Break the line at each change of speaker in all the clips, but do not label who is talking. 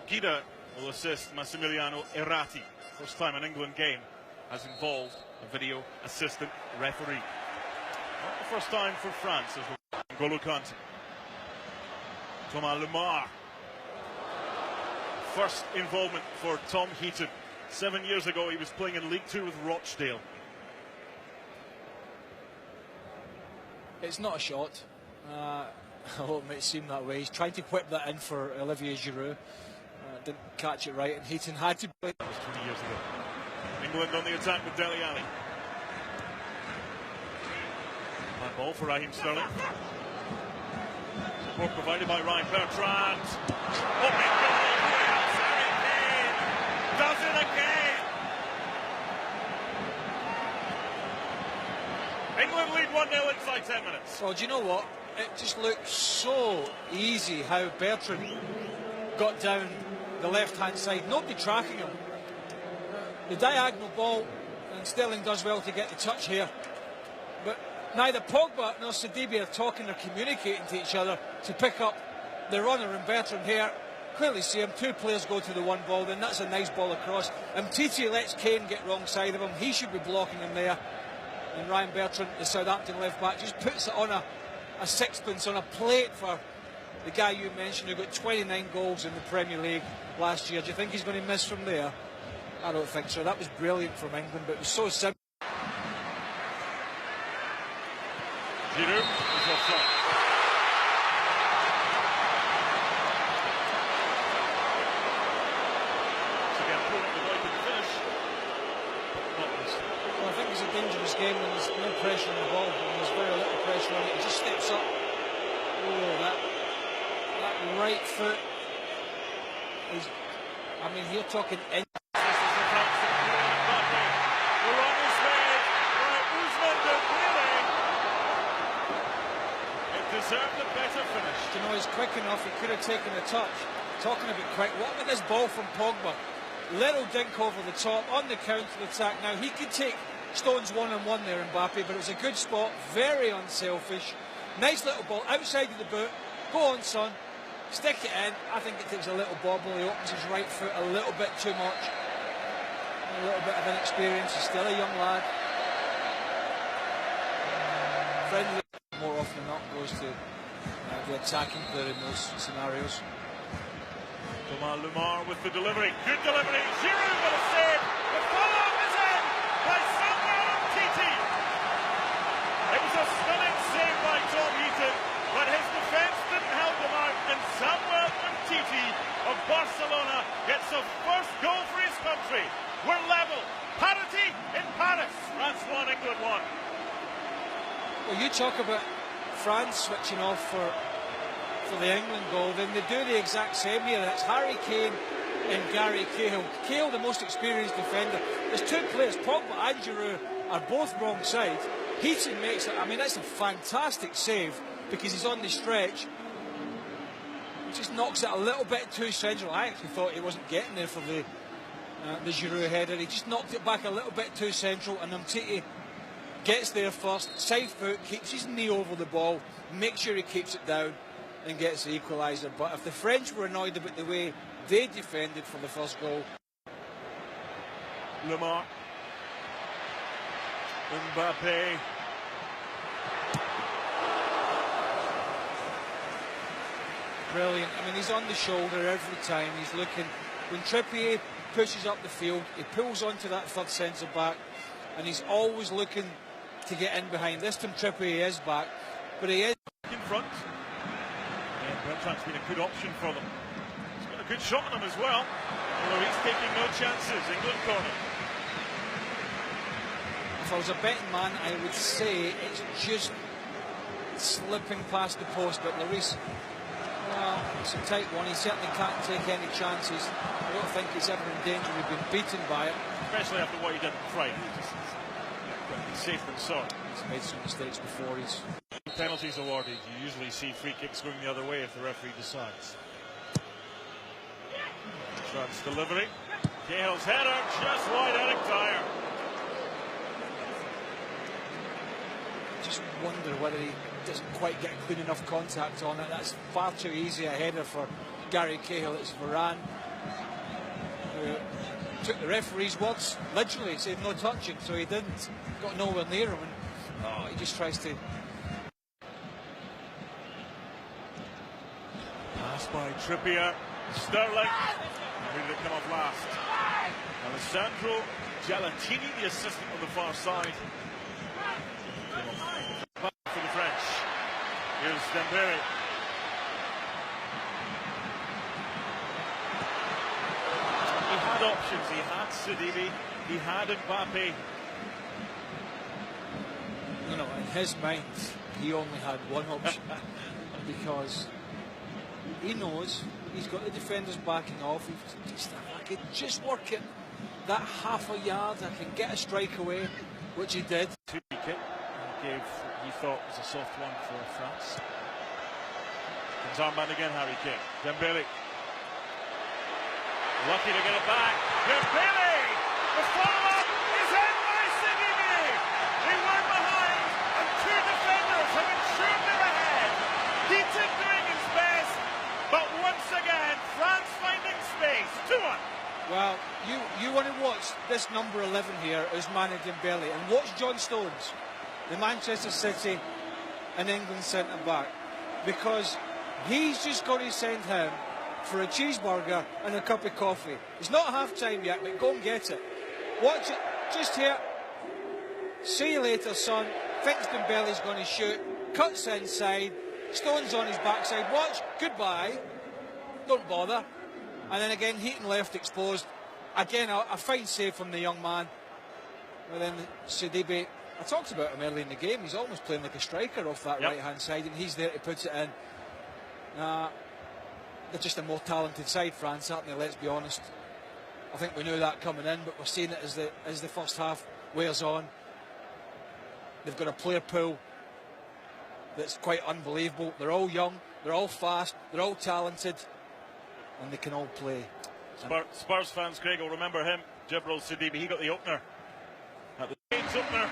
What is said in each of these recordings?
Guida will assist Massimiliano Errati. First time an England game has involved a video assistant referee. Not the first time for France as well. N'Golo Kanté. Thomas Lemar. First involvement for Tom Heaton. 7 years ago he was playing in League Two with Rochdale.
It's not a shot. Although it might seem that way. He's trying to whip that in for Olivier Giroud. Didn't catch it right, and Heaton had to play.
That was 20 years ago. England on the attack with Dele Alli. High ball for Raheem Sterling. Support provided by Ryan Bertrand. Open goal! Harry Kane does it again! England lead 1-0 inside 10 minutes.
Well, do you know what? It just looked so easy how Bertrand got down the left-hand side. Nobody tracking him. The diagonal ball, and Sterling does well to get the touch here. But neither Pogba nor Sidibe are talking or communicating to each other to pick up the runner, and Bertrand here. Clearly see him. Two players go to the one ball, then that's a nice ball across. Titi lets Kane get wrong side of him. He should be blocking him there. And Ryan Bertrand, the Southampton left back, just puts it on a sixpence, on a plate for the guy you mentioned who got 29 goals in the Premier League last year. Do you think he's going to miss from there? I don't think so. That was brilliant from England, but it was so simple.
Giroud is offside. Again, pulling the right to the finish.
Well, I think it's a dangerous game when there's no pressure on the ball, and there's very little pressure on it. He just steps up. Oh, that right foot is, I mean, you're talking in.
The run is made by Ousmane Dembélé. It deserved a better finish.
You know, he's quick enough, he could have taken a touch. Talking about quick, what about this ball from Pogba? Little dink over the top, on the counter-attack. Now, he could take Stones one-on-one there, Mbappe, but it was a good spot, very unselfish. Nice little ball, outside of the boot. Go on, son. Stick it in. I think it takes a little bobble. He opens his right foot a little bit too much. A little bit of inexperience. He's still a young lad. Friendly more often than not goes to the attacking player in those scenarios.
Thomas Lemar with the delivery. Good delivery. Giroud with a save. The follow-up is in by Samuel Umtiti. It was a stunning save by Tom Heaton, but his defence didn't help him out, and Samuel Umtiti of Barcelona gets the first goal for his country. We're level. Parity in Paris. France 1, England 1.
Well, you talk about France switching off for the England goal, then they do the exact same here. That's Harry Kane and Gary Cahill. Cahill, the most experienced defender. There's two players, Pogba and Giroud, are both wrong side. Heaton makes it, I mean, that's a fantastic save because he's on the stretch. He just knocks it a little bit too central. I actually thought he wasn't getting there for the Giroud header. He just knocked it back a little bit too central, and Umtiti gets there first, side foot, keeps his knee over the ball, makes sure he keeps it down and gets the equaliser. But if the French were annoyed about the way they defended for the first goal.
Lemar. Mbappe.
Brilliant. I mean, he's on the shoulder every time. He's looking. When Trippier pushes up the field, he pulls onto that third centre back, and he's always looking to get in behind. This time Trippier is back, but he is
In front. Yeah, Bertrand's been a good option for them. He's got a good shot on him as well, although he's taking no chances. England corner.
If I was a betting man, I would say it's just slipping past the post, but Lloris, well, it's a tight one. He certainly can't take any chances. I don't think he's ever in danger of being beaten by it.
Especially after what he did on Friday. He's safe than sorry.
He's made some mistakes before. He's
Penalties awarded. You usually see free kicks going the other way if the referee decides. Bertrand's delivery. Cahill's header just wide Eric Dyer.
just wonder whether he doesn't quite get clean enough contact on it. That's far too easy a header for Gary Cahill. It's Varane who took the referee's words literally, said no touching, so he didn't, got nowhere near him, and he just tries to.
Pass by Trippier, Sterling. Who did it come off last? Alessandro Gelatini, the assistant on the far side. Back for the French. Here's Dembele. He had options. He had Sidibe. He had Mbappe.
You know, in his mind, he only had one option because he knows he's got the defenders backing off. I could just work it that half a yard. I can get a strike away, which he did.
Kick gave what he thought was a soft one for France. Comes armband again, Harry Kane. Dembele. Lucky to get it back. Dembele! The follow-up is in by Sidibe! They were behind, and two defenders have ensured they're ahead. Heaton doing his best, but once again, France finding space. 2-1.
Well, you want to watch this number 11 here, Ousmane Dembele, and watch John Stones, the Manchester City and England centre-back, because he's just going to send him for a cheeseburger and a cup of coffee. It's not half-time yet, but go and get it. Watch it, just here. See you later, son. Thinks Dembele's going to shoot, cuts inside, Stones on his backside. Watch, goodbye. Don't bother. And then again, Heaton left exposed. Again, a fine save from the young man. And then Sidibe, I talked about him early in the game. He's almost playing like a striker off that right-hand side, and he's there to put it in. They're just a more talented side, France, aren't they? Let's be honest. I think we knew that coming in, but we're seeing it as the first half wears on. They've got a player pool that's quite unbelievable. They're all young, they're all fast, they're all talented, and they can all play.
Spurs fans, Craig, will remember him, Djibril Sidibe. He got the opener at the game's opener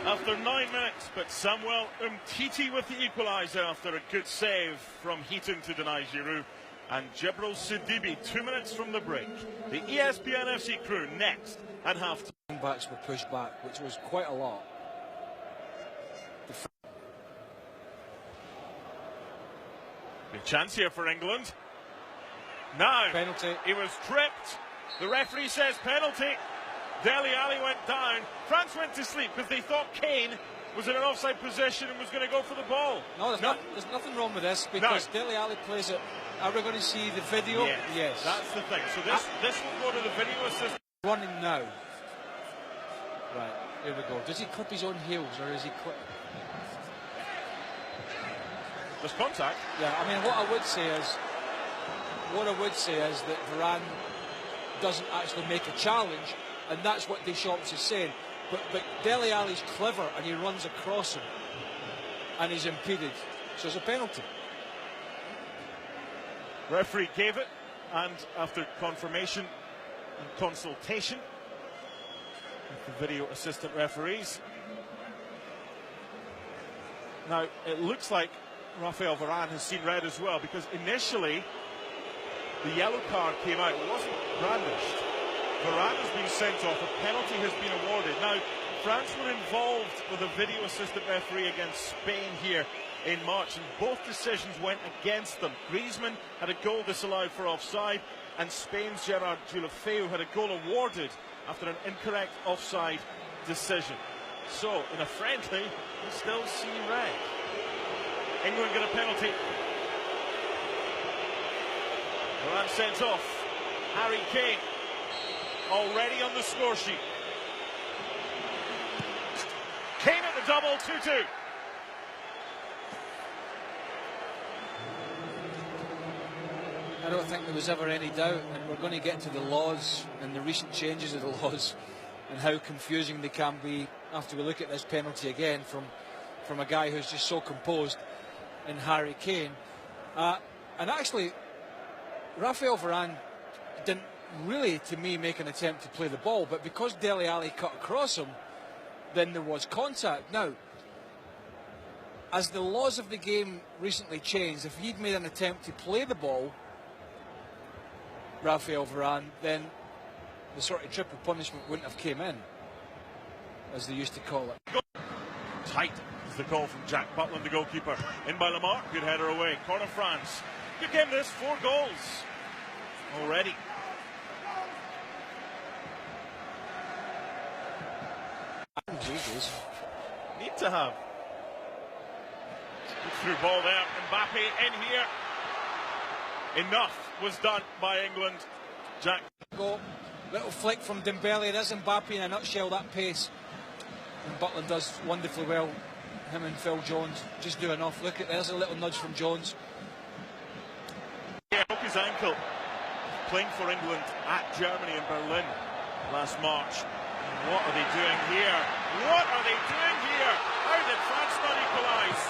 after 9 minutes, but Samuel Umtiti with the equaliser after a good save from Heaton to deny Giroud. And Djibril Sidibe 2 minutes from the break. The ESPN FC crew next at half-time.
Backs were pushed back, which was quite a lot.
Big chance here for England. Now,
penalty.
He was tripped. The referee says penalty. Dele Alli went down. France went to sleep because they thought Kane was in an offside position and was going to go for the ball.
No, there's nothing wrong with this because Dele Alli plays it. Are we going to see the video? Yes.
That's the thing. So this will go to the video assistant.
Running now. Right, here we go. Does he clip his own heels or is he clip?
There's contact.
Yeah, I mean, what I would say is that Varane doesn't actually make a challenge, and that's what Deschamps is saying. But Dele Alli's clever, and he runs across him, and he's impeded. So it's a penalty.
Referee gave it, and after confirmation and consultation with the video assistant referees, now it looks like Raphael Varane has seen red as well, because initially the yellow card came out. It wasn't brandished. Varane has been sent off. A penalty has been awarded. Now, France were involved with a video assistant referee against Spain here in March, and both decisions went against them. Griezmann had a goal disallowed for offside, and Spain's Gerard Deulofeu had a goal awarded after an incorrect offside decision. So, in a friendly, we still see red. England get a penalty. Varane sent off. Harry Kane already on the score sheet. Kane at the double, 2-2.
I don't think there was ever any doubt, and we're going to get to the laws and the recent changes of the laws and how confusing they can be after we look at this penalty again from a guy who's just so composed in Harry Kane. And actually, Raphael Varane didn't really, to me, make an attempt to play the ball, but because Dele Alli cut across him, then there was contact. Now, as the laws of the game recently changed, if he'd made an attempt to play the ball, Raphael Varane, then the sort of triple punishment wouldn't have came in, as they used to call it.
Tight is the call from Jack Butland, the goalkeeper. In by Lamar, good header away. Corner France. Good game this, 4 goals already.
Jesus.
Need to have. Through ball there, Mbappe in here. Enough was done by England. Jack.
Go. Little flick from Dembele. There's Mbappe in a nutshell, that pace. And Butland does wonderfully well. Him and Phil Jones just do enough. Look at, there's a little nudge from Jones.
Yeah, broke his ankle playing for England at Germany in Berlin last March. And what are they doing here? What are they doing here? How did France not equalise?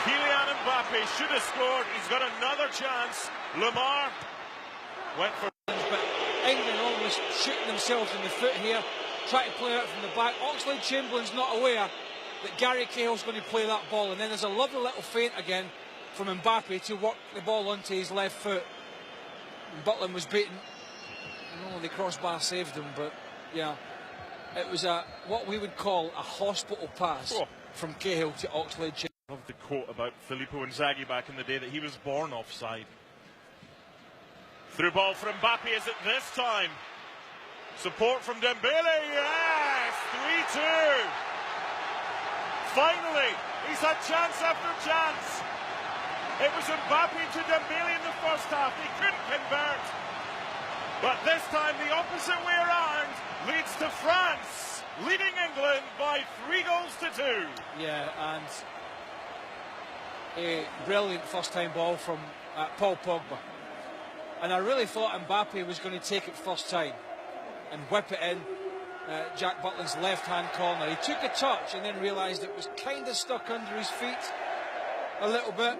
Kylian Mbappe should have scored. He's got another chance. Lamar went for...
But England almost shooting themselves in the foot here. Try to play out from the back. Oxlade-Chamberlain's not aware that Gary Cahill's going to play that ball. And then there's a lovely little feint again from Mbappe to work the ball onto his left foot. And Butland was beaten. The crossbar saved him, but yeah, it was what we would call a hospital pass from Cahill to Oxlade-Chamberlain.
I love the quote about Filippo Inzaghi back in the day that he was born offside. Through ball for Mbappe, is it this time? Support from Dembele, yes! 3-2! Finally, he's had chance after chance. It was Mbappe to Dembele in the first half. He couldn't convert. But this time, the opposite way around leads to France, leading England by 3-2.
Yeah, and a brilliant first-time ball from Paul Pogba. And I really thought Mbappe was going to take it first time and whip it in Jack Butland's left-hand corner. He took a touch and then realised it was kind of stuck under his feet a little bit.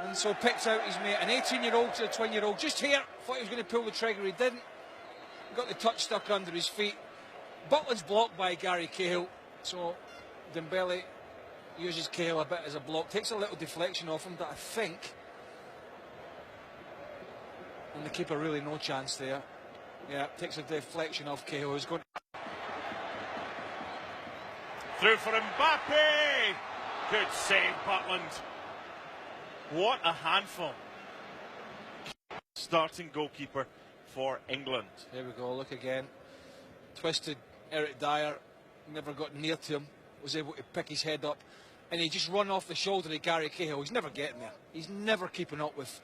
And so picked out his mate, an 18-year-old to a 20-year-old, just here. Thought he was going to pull the trigger, he didn't. Got the touch stuck under his feet. Butland's blocked by Gary Cahill, so Dembele uses Cahill a bit as a block. Takes a little deflection off him, but I think... And the keeper really no chance there. Yeah, takes a deflection off Cahill, who's going...
Through for Mbappe! Good save, Butland. What a handful. Starting goalkeeper for England.
There we go, look again. Twisted Eric Dyer, never got near to him, was able to pick his head up, and he just run off the shoulder of Gary Cahill. He's never getting there. He's never keeping up with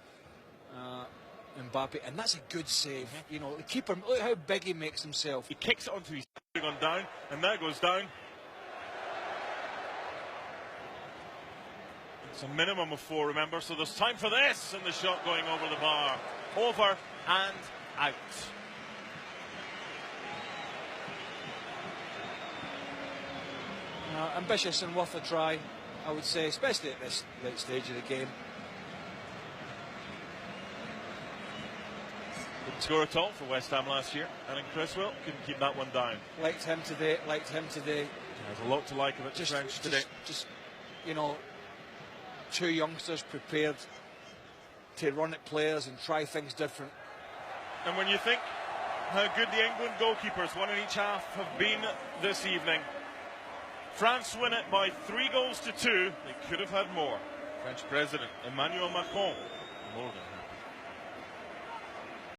Mbappe, and that's a good save. You know, the keeper, look how big he makes himself.
He kicks it onto his gone down, and there goes down. It's a minimum of 4, remember, so there's time for this, and the shot going over the bar. Over and out.
Ambitious and worth a try, I would say, especially at this late stage of the game.
Didn't score at all for West Ham last year, and in Criswell couldn't keep that one down.
Liked him today, liked him today.
There's a lot to like about the French today.
Just, you know, 2 youngsters prepared to run at players and try things different.
And when you think how good the England goalkeepers, one in each half, have been this evening, France win it by 3-2. They could have had more. French President Emmanuel Macron more than